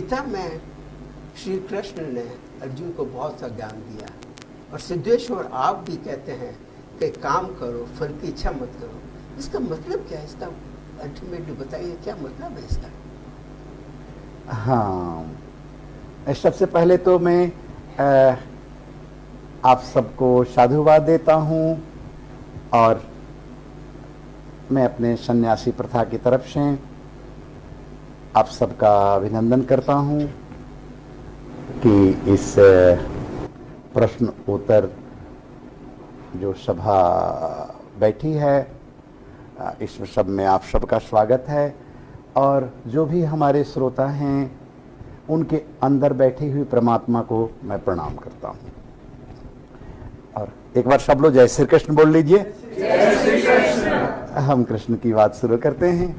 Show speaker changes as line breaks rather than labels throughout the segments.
गीता में श्री कृष्ण ने अर्जुन को बहुत सा ज्ञान दिया और सिद्धेश्वर आप भी कहते हैं कि काम करो, फल की इच्छा मत करो। इसका मतलब क्या है? इसका अल्टीमेटली बताइए, क्या मतलब है इसका?
हाँ, सबसे पहले तो मैं आप सबको साधुवाद देता हूँ और मैं अपने सन्यासी प्रथा की तरफ से आप सबका अभिनंदन करता हूँ कि इस प्रश्न उत्तर जो सभा बैठी है, इस सब में आप सबका स्वागत है। और जो भी हमारे श्रोता हैं उनके अंदर बैठी हुई परमात्मा को मैं प्रणाम करता हूँ। और एक बार सब लोग जय श्री कृष्ण बोल लीजिए।
जय श्री कृष्ण।
हम कृष्ण की बात शुरू करते हैं।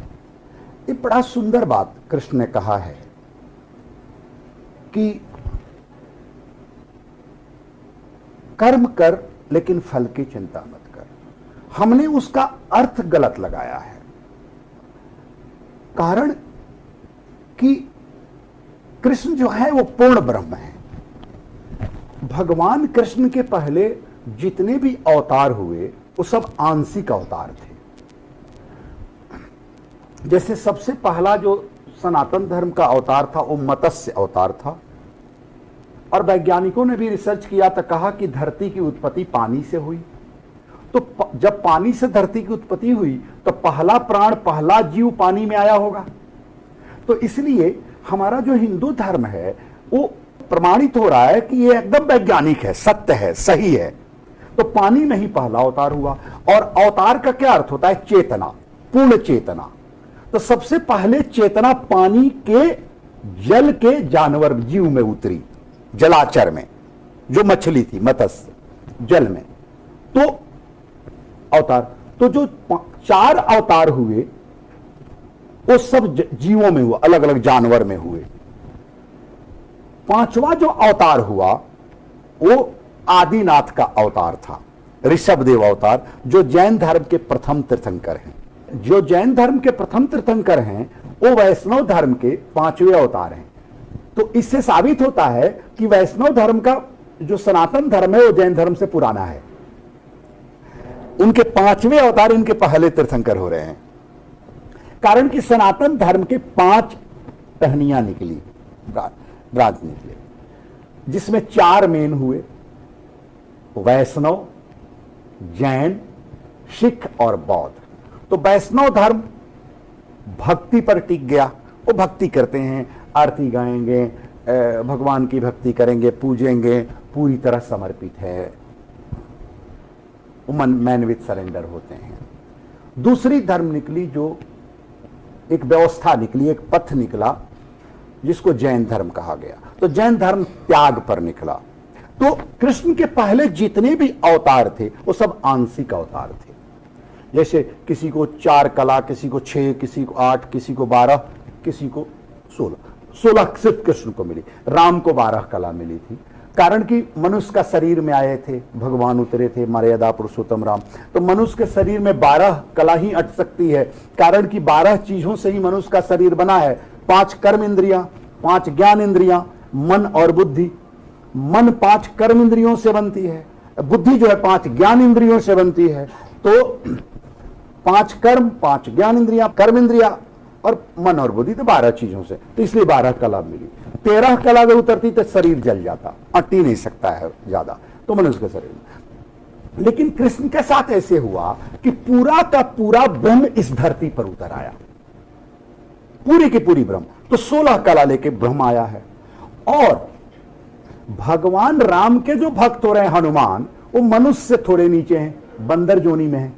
ये बड़ा सुंदर बात कृष्ण ने कहा है कि कर्म कर लेकिन फल की चिंता मत कर। हमने उसका अर्थ गलत लगाया है। कारण कि कृष्ण जो है वो पूर्ण ब्रह्म है। भगवान कृष्ण के पहले जितने भी अवतार हुए वो सब आंशिक अवतार थे। जैसे सबसे पहला जो सनातन धर्म का अवतार था वो मत्स्य अवतार था, और वैज्ञानिकों ने भी रिसर्च किया तो कहा कि धरती की उत्पत्ति पानी से हुई। तो जब पानी से धरती की उत्पत्ति हुई तो पहला प्राण, पहला जीव पानी में आया होगा। तो इसलिए हमारा जो हिंदू धर्म है वो प्रमाणित हो रहा है कि ये एकदम वैज्ञानिक है, सत्य है, सही है। तो पानी में ही पहला अवतार हुआ। और अवतार का क्या अर्थ होता है? चेतना, पूर्ण चेतना। तो सबसे पहले चेतना पानी के, जल के जानवर जीव में उतरी, जलाचर में, जो मछली थी मत्स्य, जल में। तो अवतार, तो जो 4 अवतार हुए वो सब जीवों में हुआ, अलग अलग जानवर में हुए। 5वां जो अवतार हुआ वो आदिनाथ का अवतार था, ऋषभदेव अवतार, जो जैन धर्म के प्रथम तीर्थंकर हैं। जो जैन धर्म के प्रथम तीर्थंकर हैं वो वैष्णव धर्म के 5वें अवतार हैं। तो इससे साबित होता है कि वैष्णव धर्म का जो सनातन धर्म है वो जैन धर्म से पुराना है। उनके 5वें अवतार इनके पहले तीर्थंकर हो रहे हैं। कारण कि सनातन धर्म के 5 टहनियां निकली, ब्रांच निकले, जिसमें 4 मेन हुए, वैष्णव, जैन, सिख और बौद्ध। तो वैष्णव धर्म भक्ति पर टिक गया। वो भक्ति करते हैं, आरती गाएंगे, भगवान की भक्ति करेंगे, पूजेंगे, पूरी तरह समर्पित है, वो मैन विथ सरेंडर होते हैं। दूसरी धर्म निकली, जो एक व्यवस्था निकली, एक पथ निकला, जिसको जैन धर्म कहा गया। तो जैन धर्म त्याग पर निकला। तो कृष्ण के पहले जितने भी अवतार थे वो सब आंशिक अवतार थे। जैसे किसी को 4 कला, किसी को 6, किसी को 8, किसी को 12, किसी को 16 सिर्फ कृष्ण को मिली। राम को 12 कला मिली थी। कारण कि मनुष्य का शरीर में आए थे, भगवान उतरे थे, मर्यादा पुरुषोत्तम राम। तो मनुष्य के शरीर में 12 कला ही अट सकती है। कारण कि 12 चीजों से ही मनुष्य का शरीर बना है। 5 कर्म इंद्रियां, 5 ज्ञान इंद्रियां, मन और बुद्धि। मन 5 कर्म इंद्रियों से बनती है, बुद्धि जो है 5 ज्ञान इंद्रियों से बनती है। तो 5 कर्म, 5 ज्ञान इंद्रियां, कर्म इंद्रिया और मन और बुद्धि, तो 12 चीजों से। तो इसलिए 12 कला मिली। 13 कला अगर उतरती तो शरीर जल जाता, अट ही नहीं सकता है ज्यादा, तो मनुष्य के शरीर में। लेकिन कृष्ण के साथ ऐसे हुआ कि पूरा का पूरा ब्रह्म इस धरती पर उतर आया, पूरी की पूरी ब्रह्म। तो 16 कला लेके ब्रह्म आया है। और भगवान राम के जो भक्त हो रहे हैं हनुमान, वो मनुष्य से थोड़े नीचे हैं, बंदर जोनी में है।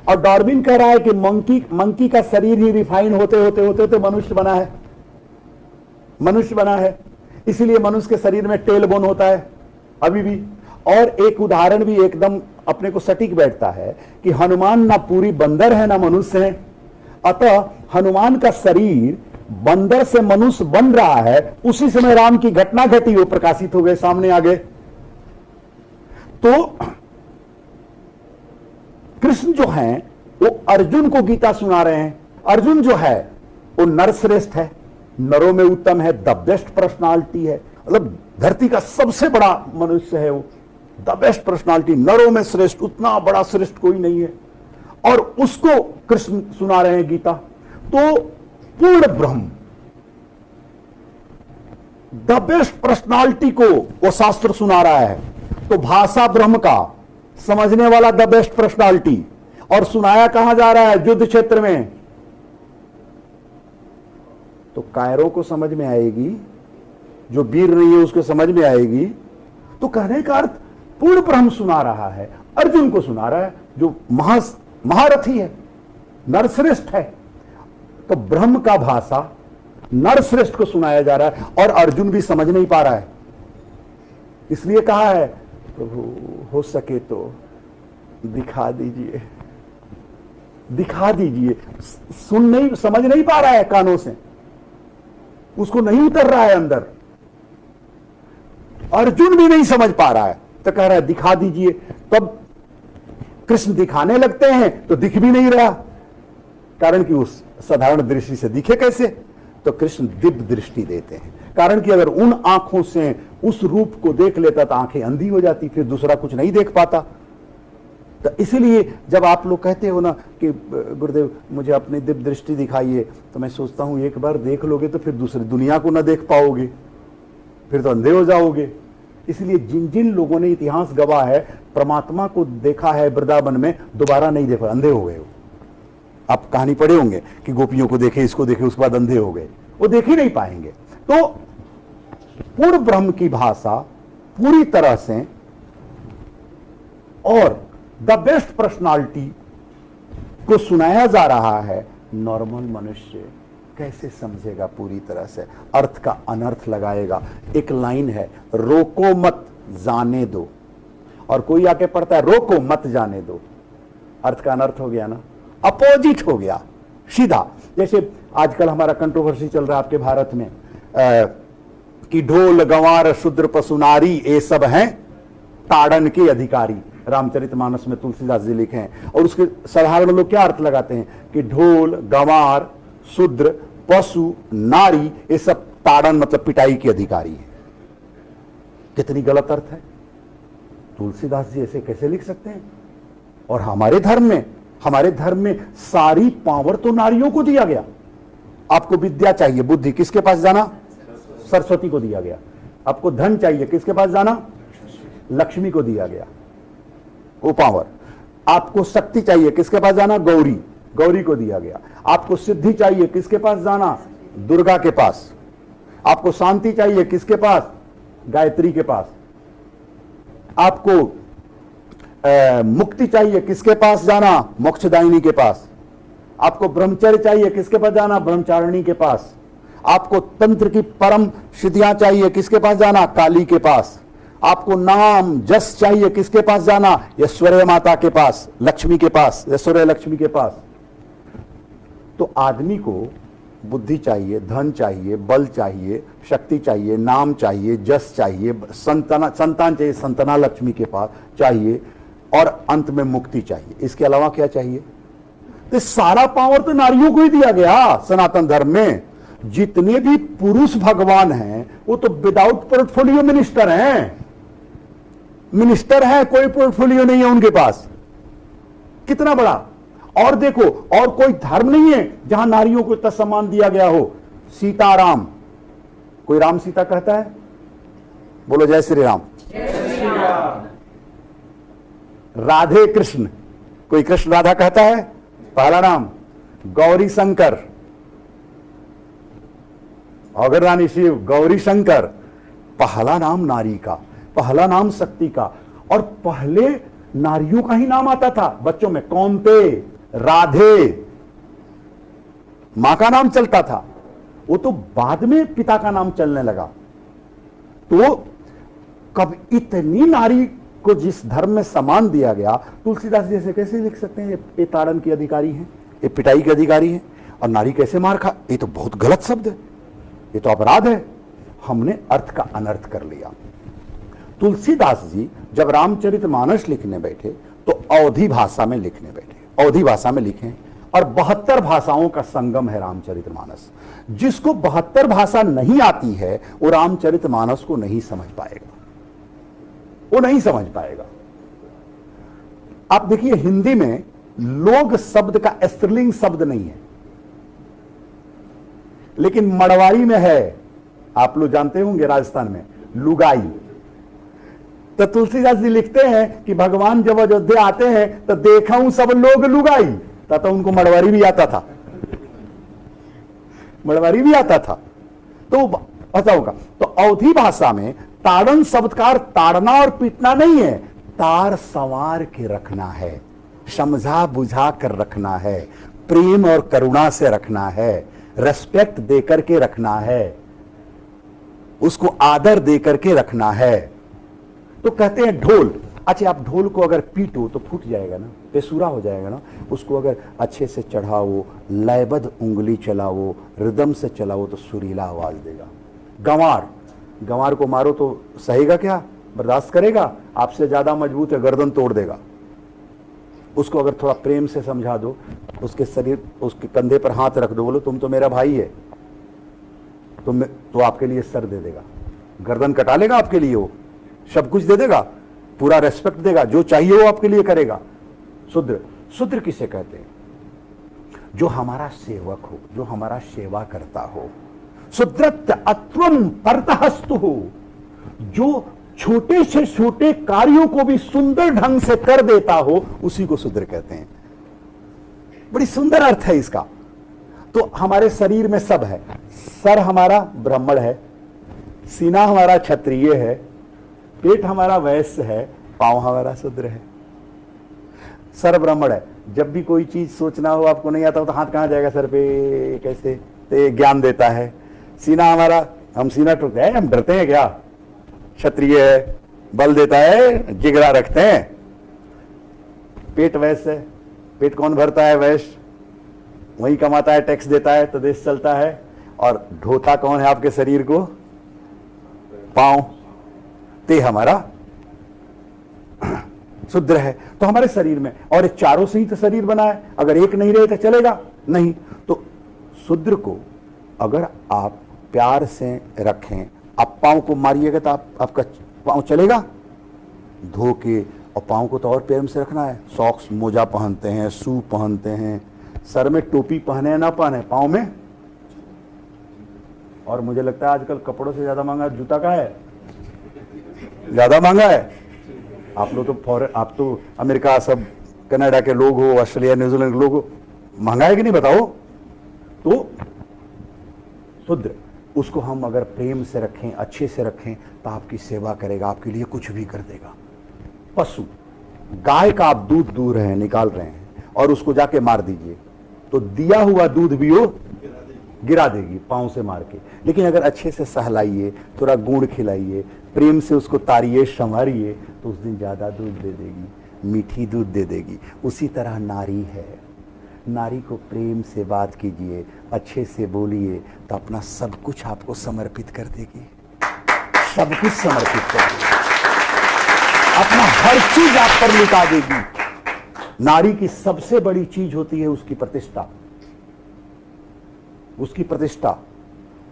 और डार्विन कह रहा है कि मंकी का शरीर ही रिफाइन होते होते होते तो मनुष्य बना है, मनुष्य बना है। इसलिए मनुष्य के शरीर में टेल बोन होता है अभी भी। और एक उदाहरण भी एकदम अपने को सटीक बैठता है कि हनुमान ना पूरी बंदर है ना मनुष्य है। अतः हनुमान का शरीर बंदर से मनुष्य बन रहा है। उसी समय राम की घटना घटी, वो प्रकाशित हो गए, सामने आ गए। तो कृष्ण जो हैं वो अर्जुन को गीता सुना रहे हैं। अर्जुन जो है वो नरश्रेष्ठ है, नरों में उत्तम है, द बेस्ट पर्सनालिटी है, मतलब धरती का सबसे बड़ा मनुष्य है वो, द बेस्ट पर्सनालिटी, नरों में श्रेष्ठ, उतना बड़ा श्रेष्ठ कोई नहीं है। और उसको कृष्ण सुना रहे हैं गीता। तो पूर्ण ब्रह्म, द बेस्ट पर्सनालिटी को वो शास्त्र सुना रहा है। तो भाषा ब्रह्म का, समझने वाला द बेस्ट पर्सनालिटी, और सुनाया कहां जा रहा है? युद्ध क्षेत्र में। तो कायरों को समझ में आएगी, जो वीर नहीं है उसको समझ में आएगी। तो कहने का अर्थ पूर्ण ब्रह्म सुना रहा है, अर्जुन को सुना रहा है, जो महारथी है, नरश्रेष्ठ है। तो ब्रह्म का भाषा नरश्रेष्ठ को सुनाया जा रहा है, और अर्जुन भी समझ नहीं पा रहा है। इसलिए कहा है, प्रभु हो सके तो दिखा दीजिए, दिखा दीजिए। सुन नहीं, समझ नहीं पा रहा है कानों से, उसको नहीं उतर रहा है अंदर। अर्जुन भी नहीं समझ पा रहा है, तो कह रहा है दिखा दीजिए। तब कृष्ण दिखाने लगते हैं तो दिख भी नहीं रहा, कारण कि उस साधारण दृष्टि से दिखे कैसे? तो कृष्ण दिव्य दृष्टि देते हैं, कारण कि अगर उन आंखों से उस रूप को देख लेता तो आंखें अंधी हो जाती, फिर दूसरा कुछ नहीं देख पाता। तो इसीलिए जब आप लोग कहते हो ना कि गुरुदेव मुझे अपनी दिव्य दृष्टि दिखाइए, तो मैं सोचता हूं एक बार देख लोगे तो फिर दूसरी दुनिया को ना देख पाओगे, फिर तो अंधे हो जाओगे। इसलिए जिन जिन लोगों ने इतिहास गवाह है, परमात्मा को देखा है वृंदावन में, दोबारा नहीं देखा, अंधे हो गए। आप कहानी पढ़े होंगे कि गोपियों को देखे, इसको देखे, उसके बाद अंधे हो गए, वो देख ही नहीं पाएंगे। तो पूर्ण ब्रह्म की भाषा पूरी तरह से, और द बेस्ट पर्सनालिटी को सुनाया जा रहा है। नॉर्मल मनुष्य कैसे समझेगा पूरी तरह से? अर्थ का अनर्थ लगाएगा। एक लाइन है, रोको मत जाने दो, और कोई आके पढ़ता है रोको मत जाने दो, अर्थ का अनर्थ हो गया ना, अपोजिट हो गया सीधा। जैसे आजकल हमारा कंट्रोवर्सी चल रहा है आपके भारत में कि ढोल गंवार शूद्र पशु नारी ये सब हैं ताड़न के अधिकारी। रामचरितमानस में तुलसीदास जी लिखे हैं, और उसके साधारण लोग क्या अर्थ लगाते हैं कि ढोल गंवार शूद्र पशु नारी ये सब ताड़न मतलब पिटाई के अधिकारी है। कितनी गलत अर्थ है। तुलसीदास जी ऐसे कैसे लिख सकते हैं? और हमारे धर्म में सारी पावर तो नारियों को दिया गया। आपको विद्या चाहिए, बुद्धि, किसके पास जाना? सरस्वती को दिया गया। आपको धन चाहिए, किसके पास जाना? लक्ष्मी को दिया गया वो पावर। आपको शक्ति चाहिए, किसके पास जाना? गौरी को दिया गया। आपको सिद्धि चाहिए, किसके पास जाना? दुर्गा के पास। आपको शांति चाहिए, किसके पास? गायत्री के पास। आपको मुक्ति चाहिए, किसके पास जाना? मोक्षदायिनी के पास। आपको ब्रह्मचर्य चाहिए, किसके पास जाना? ब्रह्मचारिणी के पास। आपको तंत्र की परम सिद्धियां चाहिए, किसके पास जाना? काली के पास। आपको नाम जस चाहिए, किसके पास जाना? ऐश्वर्य माता के पास, लक्ष्मी के पास, ऐश्वर्य लक्ष्मी के पास। तो आदमी को बुद्धि चाहिए, धन चाहिए, बल चाहिए, शक्ति चाहिए, नाम चाहिए, जस चाहिए, संतान चाहिए, संतना लक्ष्मी के पास चाहिए, और अंत में मुक्ति चाहिए। इसके अलावा क्या चाहिए? तो सारा पावर तो नारियों को ही दिया गया। सनातन धर्म में जितने भी पुरुष भगवान हैं वो तो विदाउट पोर्टफोलियो मिनिस्टर हैं। मिनिस्टर है, कोई पोर्टफोलियो नहीं है उनके पास। कितना बड़ा। और देखो, और कोई धर्म नहीं है जहां नारियों को इतना सम्मान दिया गया हो। सीताराम, कोई राम सीता कहता है? बोलो जय श्री राम। राधे कृष्ण, कोई कृष्ण राधा कहता है? पहला नाम। गौरी शंकर, अगर रानी शिव, गौरी शंकर, पहला नाम नारी का, पहला नाम शक्ति का। और पहले नारियों का ही नाम आता था बच्चों में, कौंते, राधे, मां का नाम चलता था। वो तो बाद में पिता का नाम चलने लगा। तो कब इतनी नारी को जिस धर्म में सम्मान दिया गया, तुलसीदास जैसे कैसे लिख सकते हैं ये ताड़न के अधिकारी हैं, ये पिटाई के अधिकारी हैं, और नारी कैसे मार खा? ये तो बहुत गलत शब्द है, ये तो अपराध है। हमने अर्थ का अनर्थ कर लिया। तुलसीदास जी जब रामचरितमानस लिखने बैठे तो अवधी भाषा में लिखने बैठे, अवधी भाषा में लिखे, और 72 भाषाओं का संगम है रामचरितमानस। जिसको 72 भाषा नहीं आती है वो रामचरितमानस को नहीं समझ पाएगा, वो नहीं समझ पाएगा। आप देखिए हिंदी में लोग शब्द का स्त्रीलिंग शब्द नहीं है, लेकिन मड़वाड़ी में है। आप लोग जानते होंगे राजस्थान में लुगाई। तो तुलसीदास जी लिखते हैं कि भगवान जब अयोध्या आते हैं तो देखा हूं सब लोग लुगाई, तो उनको मड़वाड़ी भी आता था, मड़वाड़ी भी आता था। तो पता होगा। तो अवधी भाषा में ताड़न शब्द का ताड़ना और पीटना नहीं है, तार संवार के रखना है, समझा बुझा कर रखना है, प्रेम और करुणा से रखना है, रेस्पेक्ट देकर के रखना है, उसको आदर देकर के रखना है। तो कहते हैं ढोल। अच्छा, आप ढोल को अगर पीटो तो फूट जाएगा ना, बेसुरा हो जाएगा ना। उसको अगर अच्छे से चढ़ाओ, लयबद्ध उंगली चलाओ, रिदम से चलाओ तो सुरीला आवाज देगा। गंवार, गंवार को मारो तो सहेगा क्या, बर्दाश्त करेगा? आपसे ज्यादा मजबूत है, गर्दन तोड़ देगा। उसको अगर थोड़ा प्रेम से समझा दो, उसके शरीर, उसके कंधे पर हाथ रख दो, बोलो तुम तो मेरा भाई है, तो आपके लिए सर दे देगा, गर्दन कटा लेगा आपके लिए, वो सब कुछ दे देगा, पूरा रेस्पेक्ट देगा, जो चाहिए वो आपके लिए करेगा। शूद्र, शूद्र किसे कहते हैं? जो हमारा सेवक हो, जो हमारा सेवा करता हो। शूद्रत्व अत्वम परतहस्तु हो, जो छोटे से छोटे कार्यों को भी सुंदर ढंग से कर देता हो, उसी को शूद्र कहते हैं। बड़ी सुंदर अर्थ है इसका। तो हमारे शरीर में सब है। सर हमारा ब्राह्मण है, सीना हमारा क्षत्रिय है, पेट हमारा वैश्य है, पांव हमारा शूद्र है। सर ब्राह्मण है, जब भी कोई चीज सोचना हो, आपको नहीं आता हो तो हाथ कहां जाएगा सर पे, कैसे, तो ये ज्ञान देता है। सीना हमारा, हम सीना ठोकते हैं, हम डरते हैं क्या? क्षत्रिय है, बल देता है, जिगरा रखते हैं। पेट वैश्य है, पेट कौन भरता है? वैश्य, वही कमाता है, टैक्स देता है तो देश चलता है। और ढोता कौन है आपके शरीर को? पांव, ते हमारा शूद्र है। तो हमारे शरीर में, और चारों से ही तो शरीर बना है, अगर एक नहीं रहे तो चलेगा नहीं। तो शूद्र को अगर आप प्यार से रखें, आप पांव को मारिएगा तो आपका पांव चलेगा? धो के, और पांव को तो और प्रेम से रखना है। सॉक्स, मोजा पहनते हैं, शू पहनते हैं, सर में टोपी पहने ना पहने, पांव में। और मुझे लगता है आजकल कपड़ों से ज्यादा महंगा जूता का है, ज्यादा महंगा है। आप लोग तो फॉरेन, आप तो अमेरिका, सब कनाडा के लोग हो, ऑस्ट्रेलिया न्यूजीलैंड के लोग हो, महंगा है कि नहीं बताओ? तो शूद्र, उसको हम अगर प्रेम से रखें, अच्छे से रखें, तो आपकी सेवा करेगा, आपके लिए कुछ भी कर देगा। पशु, गाय का आप दूध दूह रहे हैं, निकाल रहे हैं, और उसको जाके मार दीजिए तो दिया हुआ दूध भी वो गिरा देगी पांव से मार के। लेकिन अगर अच्छे से सहलाइए, थोड़ा गुड़ खिलाइए, प्रेम से उसको तारिए, संवारिए, तो उस दिन ज्यादा दूध दे देगी, मीठी दूध दे देगी। उसी तरह नारी है, नारी को प्रेम से बात कीजिए, अच्छे से बोलिए, तो अपना सब कुछ आपको समर्पित कर देगी, सब कुछ समर्पित कर देगी, अपना हर चीज आप पर लुटा देगी। नारी की सबसे बड़ी चीज होती है उसकी प्रतिष्ठा, उसकी प्रतिष्ठा,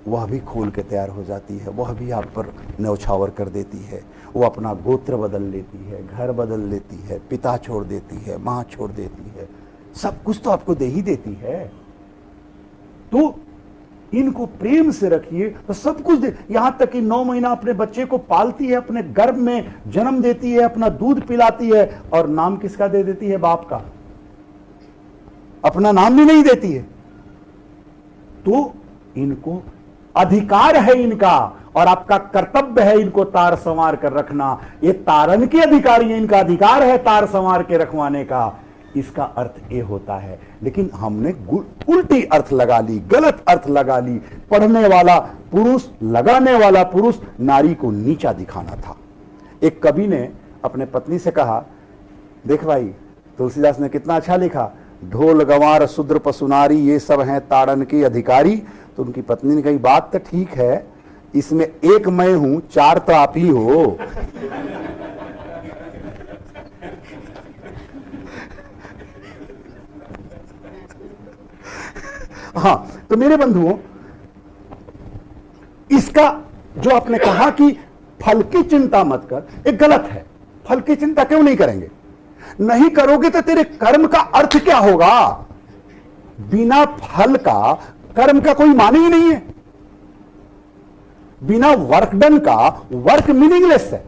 वह भी खोल के तैयार हो जाती है, वह भी आप पर न्यौछावर कर देती है। वो अपना गोत्र बदल लेती है, घर बदल लेती है, पिता छोड़ देती है, मां छोड़ देती है, सब कुछ तो आपको दे ही देती है। तो इनको प्रेम से रखिए तो सब कुछ दे, यहां तक कि 9 महीना अपने बच्चे को पालती है, अपने गर्भ में जन्म देती है, अपना दूध पिलाती है, और नाम किसका दे देती है? बाप का। अपना नाम भी नहीं देती है। तो इनको अधिकार है इनका, और आपका कर्तव्य है इनको तार संवार कर रखना। ये तारन के अधिकारी है, इनका अधिकार है तार संवार के रखवाने का। इसका अर्थ ये होता है, लेकिन हमने उल्टी अर्थ लगा ली, गलत अर्थ लगा ली। पढ़ने वाला पुरुष, लगाने वाला पुरुष नारी को नीचा दिखाना था। एक कवि ने अपने पत्नी से कहा, देख भाई, तुलसीदास ने कितना अच्छा लिखा, ढोल गंवार शूद्र पशुनारी ये सब हैं ताड़न के अधिकारी। तो उनकी पत्नी ने कही, बात तो ठीक है, इसमें एक मैं हूं, 4 तो आप ही हो। हां, तो मेरे बंधुओं, इसका जो आपने कहा कि फल की चिंता मत कर, एक गलत है। फल की चिंता क्यों नहीं करेंगे? नहीं करोगे तो तेरे कर्म का अर्थ क्या होगा? बिना फल का कर्म का कोई माने ही नहीं है। बिना वर्क डन का वर्क मीनिंगलेस है।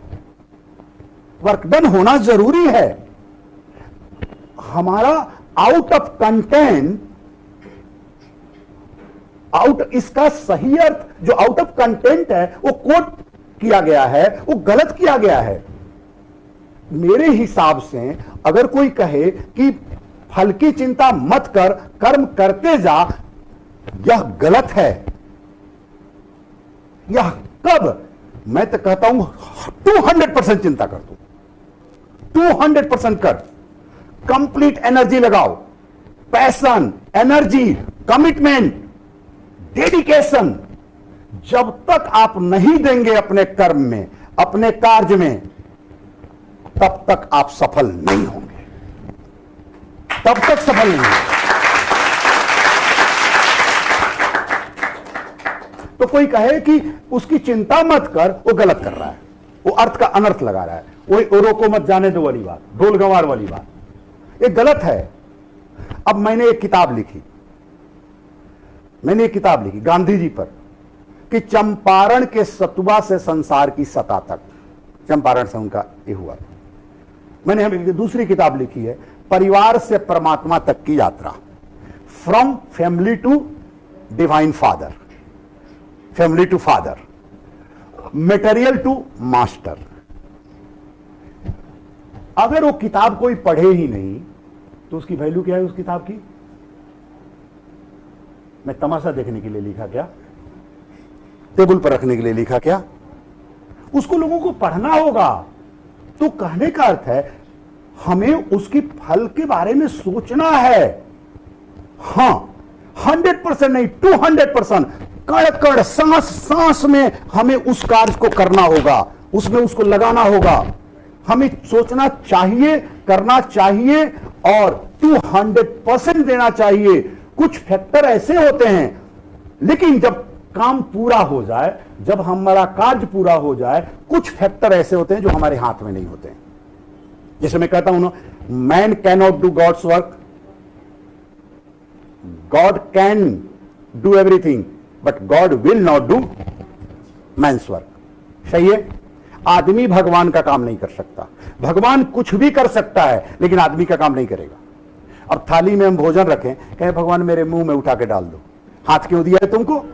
वर्क डन होना जरूरी है। हमारा आउट ऑफ कंटेंट, इसका सही अर्थ जो आउट ऑफ कंटेंट है वो कोट किया गया है, वो गलत किया गया है। मेरे हिसाब से अगर कोई कहे कि फल की चिंता मत कर, कर्म करते जा, यह गलत है। यह कब? मैं तो कहता हूं 200% चिंता कर दो, 200% कर, कंप्लीट एनर्जी लगाओ, पैशन, एनर्जी, कमिटमेंट, डेडिकेशन। जब तक आप नहीं देंगे अपने कर्म में, अपने कार्य में, तब तक आप सफल नहीं होंगे, तब तक सफल नहीं होंगे। तो कोई कहे कि उसकी चिंता मत कर, वो गलत कर रहा है, वो अर्थ का अनर्थ लगा रहा है, वो रोको मत जाने दो वाली बात, ढोल गंवार वाली बात, ये गलत है। अब मैंने एक किताब लिखी, गांधी जी पर, कि चंपारण के सतुआ से संसार की सता तक, चंपारण से उनका ये हुआ। मैंने दूसरी किताब लिखी है, परिवार से परमात्मा तक की यात्रा, from family to divine father, family to father, material to master. अगर वो किताब कोई पढ़े ही नहीं तो उसकी वैल्यू क्या है उस किताब की? मैं तमाशा देखने के लिए लिखा क्या? टेबल पर रखने के लिए लिखा क्या? उसको लोगों को पढ़ना होगा। तो कहने का अर्थ है हमें उसकी फल के बारे में सोचना है। हां, 100% नहीं, 200%, कड़ कड़, सांस सांस में हमें उस कार्य को करना होगा, उसमें उसको लगाना होगा। हमें सोचना चाहिए, करना चाहिए और 200% देना चाहिए। कुछ फैक्टर ऐसे होते हैं, लेकिन जब काम पूरा हो जाए, जब हमारा कार्य पूरा हो जाए, कुछ फैक्टर ऐसे होते हैं जो हमारे हाथ में नहीं होते हैं। जैसे मैं कहता हूं ना, man can not do God's work, God can do everything, but God will not do man's work. सही है? आदमी भगवान का काम नहीं कर सकता। भगवान कुछ भी कर सकता है, लेकिन आदमी का काम नहीं करेगा। अब थाली में हम भोजन रखें, कहे भगवान मेरे मुंह में उठा के डाल दो। हाथ क्यों दिया है तुमको?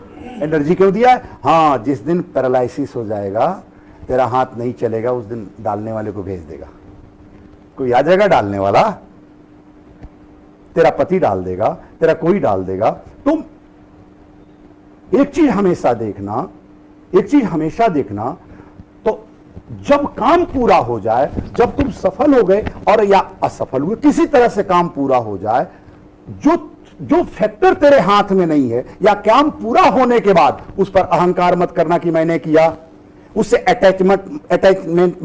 एनर्जी क्यों दिया है? हाँ, जिस दिन पैरालिसिस हो जाएगा, तेरा हाथ नहीं चलेगा, उस दिन डालने वाले को भेज देगा। कोई आ जाएगा डालने वाला, तेरा पति डाल देगा, तेरा कोई डाल देगा। तुम एक चीज हमेशा देखना, तो जब काम पूरा हो जाए, जब तुम सफल हो गए और या असफल हुए, किसी तरह से काम पूरा हो जाए, जो फैक्टर तेरे हाथ में नहीं है, या काम पूरा होने के बाद उस पर अहंकार मत करना कि मैंने किया, उससे अटैचमेंट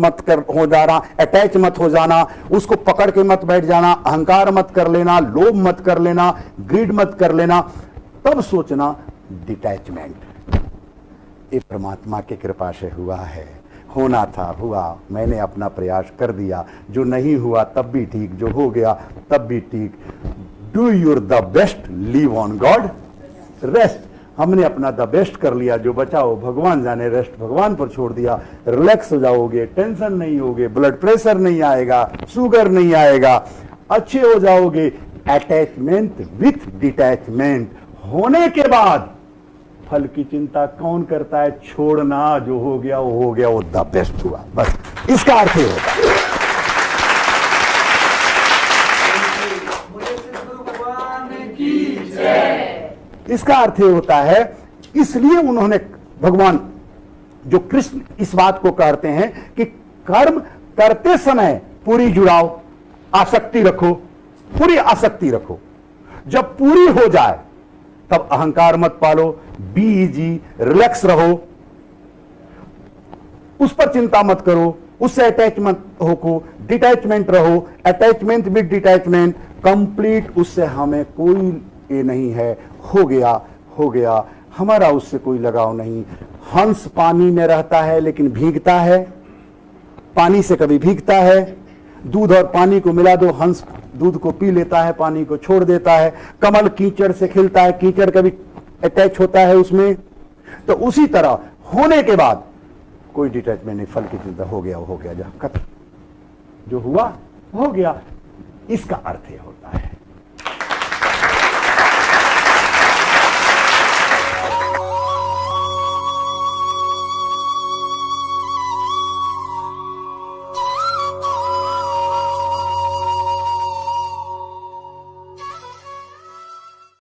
मत हो जाना, उसको पकड़ के मत बैठ जाना, अहंकार मत कर लेना, लोभ मत कर लेना, ग्रीड मत कर लेना। तब सोचना डिटैचमेंट, ये परमात्मा की कृपा से हुआ है, होना था हुआ, मैंने अपना प्रयास कर दिया, जो नहीं हुआ तब भी ठीक, जो हो गया तब भी ठीक। Do your the best, leave on God rest. हमने अपना द बेस्ट कर लिया, जो बचा हो भगवान जाने, रेस्ट भगवान पर छोड़ दिया। रिलैक्स हो जाओगे, टेंशन नहीं होगे, ब्लड प्रेशर नहीं आएगा, शुगर नहीं आएगा, अच्छे हो जाओगे। अटैचमेंट विथ डिटैचमेंट होने के बाद फल की चिंता कौन करता है? छोड़ना, जो हो गया वो हो गया, वो द बेस्ट हुआ। बस इसका अर्थ ये होता है। इसका अर्थ ये होता है, इसलिए उन्होंने, भगवान जो कृष्ण इस बात को कहते हैं कि कर्म करते समय पूरी जुड़ाव, आसक्ति रखो, पूरी आसक्ति रखो। जब पूरी हो जाए तब अहंकार मत पालो, बी इजी, रिलैक्स रहो, उस पर चिंता मत करो, उससे अटैचमेंट हो, डिटैचमेंट रहो। अटैचमेंट विद डिटैचमेंट कंप्लीट, उससे हमें कोई ये नहीं है, हो गया, हमारा उससे कोई लगाव नहीं। हंस पानी में रहता है लेकिन भीगता है, पानी से कभी भीगता है। दूध और पानी को मिला दो, हंस दूध को पी लेता है, पानी को छोड़ देता है। कमल कीचड़ से खिलता है, कीचड़ कभी अटैच होता है उसमें। तो उसी तरह होने के बाद कोई डिटैचमेंट नहीं, फल की चिंता, हो गया जा खत्म, जो हुआ हो गया। इसका अर्थ यह होता है